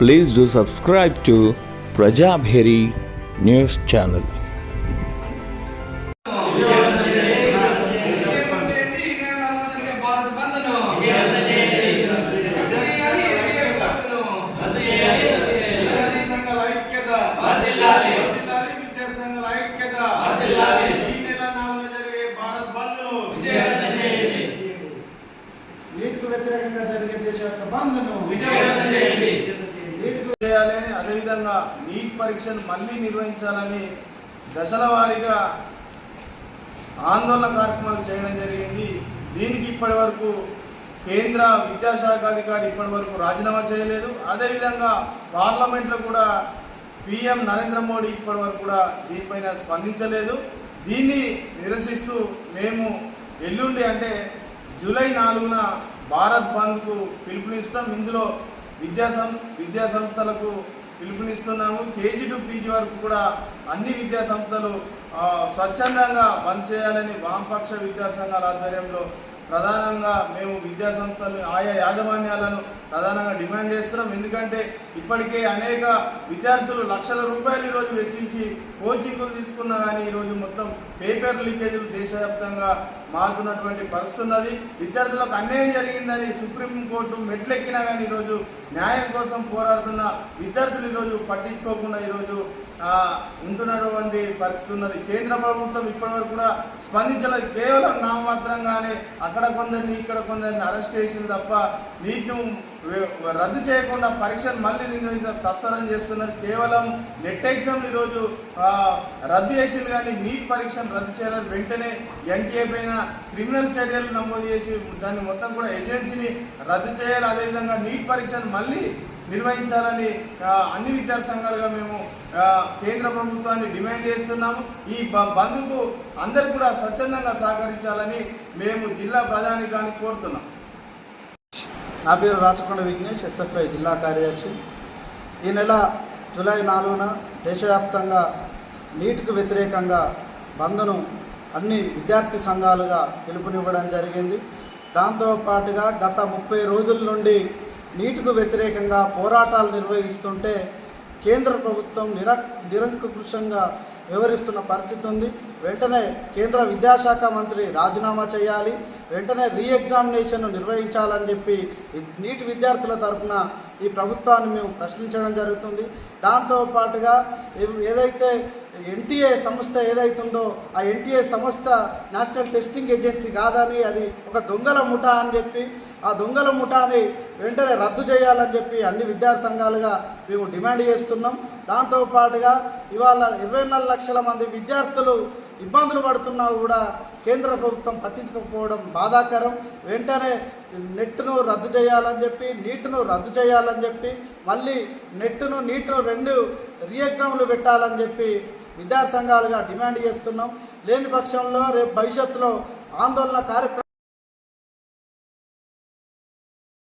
Please do subscribe to Prajabheri News Channel. వ్యతిరేకంగా జరిగే దేశవ్యాప్త బంద్ను చేయాలని, అదేవిధంగా నీట్ పరీక్షను మళ్ళీ నిర్వహించాలని దశల వారీగా ఆందోళన కార్యక్రమాలు చేయడం జరిగింది. దీనికి ఇప్పటి వరకు కేంద్ర విద్యాశాఖ అధికారి ఇప్పటి వరకు రాజీనామా చేయలేదు. అదేవిధంగా పార్లమెంట్లో కూడా PM నరేంద్ర మోడీ ఇప్పటి వరకు కూడా దీనిపైన స్పందించలేదు. దీన్ని నిరసిస్తూ మేము ఎల్లుండి అంటే జూలై 4న భారత్ బంద్కు పిలుపునిస్తాం. ఇందులో విద్యా సంస్థలకు పిలుపునిస్తున్నాము. KG to PG వరకు కూడా అన్ని విద్యా సంస్థలు స్వచ్ఛందంగా బంద్ చేయాలని వామపక్ష విద్యా సంఘాల ఆధ్వర్యంలో ప్రధానంగా మేము విద్యా సంస్థలు ఆయా యాజమాన్యాలను ప్రధానంగా డిమాండ్ చేస్తున్నాం. ఎందుకంటే ఇప్పటికే అనేక విద్యార్థులు లక్షల రూపాయలు ఈరోజు వెచ్చించి కోచింగ్లు తీసుకున్నా కానీ ఈరోజు మొత్తం పేపర్ లీకేజీలు దేశవ్యాప్తంగా మారుతున్నటువంటి పరిస్థితి ఉన్నది. విద్యార్థులకు అన్యాయం జరిగిందని సుప్రీంకోర్టు మెట్లెక్కినా కానీ ఈరోజు న్యాయం కోసం పోరాడుతున్న విద్యార్థులు ఈరోజు పట్టించుకోకుండా ఈరోజు ఉంటున్నటువంటి పరిస్థితి ఉన్నది. కేంద్ర ప్రభుత్వం ఇప్పటివరకు కూడా స్పందించలేదు. కేవలం నామమాత్రంగానే అక్కడ కొందరిని ఇక్కడ కొందరిని అరెస్ట్ చేసింది తప్ప నీట్ను రద్దు చేయకుండా పరీక్షలు మళ్ళీ నిర్వహించ తత్సరం చేస్తున్నారు. కేవలం నెట్ ఎగ్జామ్ ఈరోజు రద్దు చేసింది కానీ నీట్ పరీక్షను రద్దు చేయలేదు. వెంటనే NTA పైన క్రిమినల్ చర్యలు నమోదు చేసి దాన్ని మొత్తం కూడా ఏజెన్సీని రద్దు చేయాలి. అదేవిధంగా నీట్ పరీక్షను మళ్ళీ నిర్వహించాలని అన్ని విద్యార్థి సంఘాలుగా మేము కేంద్ర ప్రభుత్వాన్ని డిమాండ్ చేస్తున్నాము. ఈ బంద్కు అందరూ కూడా స్వచ్ఛందంగా సహకరించాలని మేము జిల్లా ప్రజానీకాన్ని కోరుతున్నాం. నా పేరు రాచకొండ విఘ్నేష్, SFI జిల్లా కార్యదర్శి. ఈ నెల జూలై 4న దేశవ్యాప్తంగా నీట్కు వ్యతిరేకంగా బంద్ను అన్ని విద్యార్థి సంఘాలుగా పిలుపునివ్వడం జరిగింది. దాంతోపాటుగా గత 30 రోజుల నుండి నీట్కు వ్యతిరేకంగా పోరాటాలు నిర్వహిస్తుంటే కేంద్ర ప్రభుత్వం నిరంకుశంగా వ్యవహరిస్తున్న పరిస్థితి ఉంది. వెంటనే కేంద్ర విద్యాశాఖ మంత్రి రాజీనామా చేయాలి, వెంటనే రీఎగ్జామినేషన్ నిర్వహించాలని చెప్పి నీట్ విద్యార్థుల తరఫున ఈ ప్రభుత్వాన్ని మేము ప్రశ్నించడం జరుగుతుంది. దాంతోపాటుగా ఏదైతే NTA సంస్థ ఏదైతుందో ఆ NTA సంస్థ నేషనల్ టెస్టింగ్ ఏజెన్సీ కాదని అది ఒక దొంగల ముఠా అని చెప్పి ఆ దొంగల ముఠాని వెంటనే రద్దు చేయాలని చెప్పి అన్ని విద్యార్థి సంఘాలుగా మేము డిమాండ్ చేస్తున్నాం. దాంతోపాటుగా ఇవాళ 24 లక్షల మంది విద్యార్థులు ఇబ్బందులు పడుతున్నా కూడా కేంద్ర ప్రభుత్వం పట్టించుకోకపోవడం బాధాకరం. వెంటనే నెట్ను రద్దు చేయాలని చెప్పి నీట్ను రద్దు చేయాలని చెప్పి మళ్ళీ నెట్ను నీట్ను 2 రీఎగ్జామ్లు పెట్టాలని చెప్పి విద్యార్థి సంఘాలుగా డిమాండ్ చేస్తున్నాం. లేని పక్షంలో రేపు భవిష్యత్తులో ఆందోళన కార్యక్రమం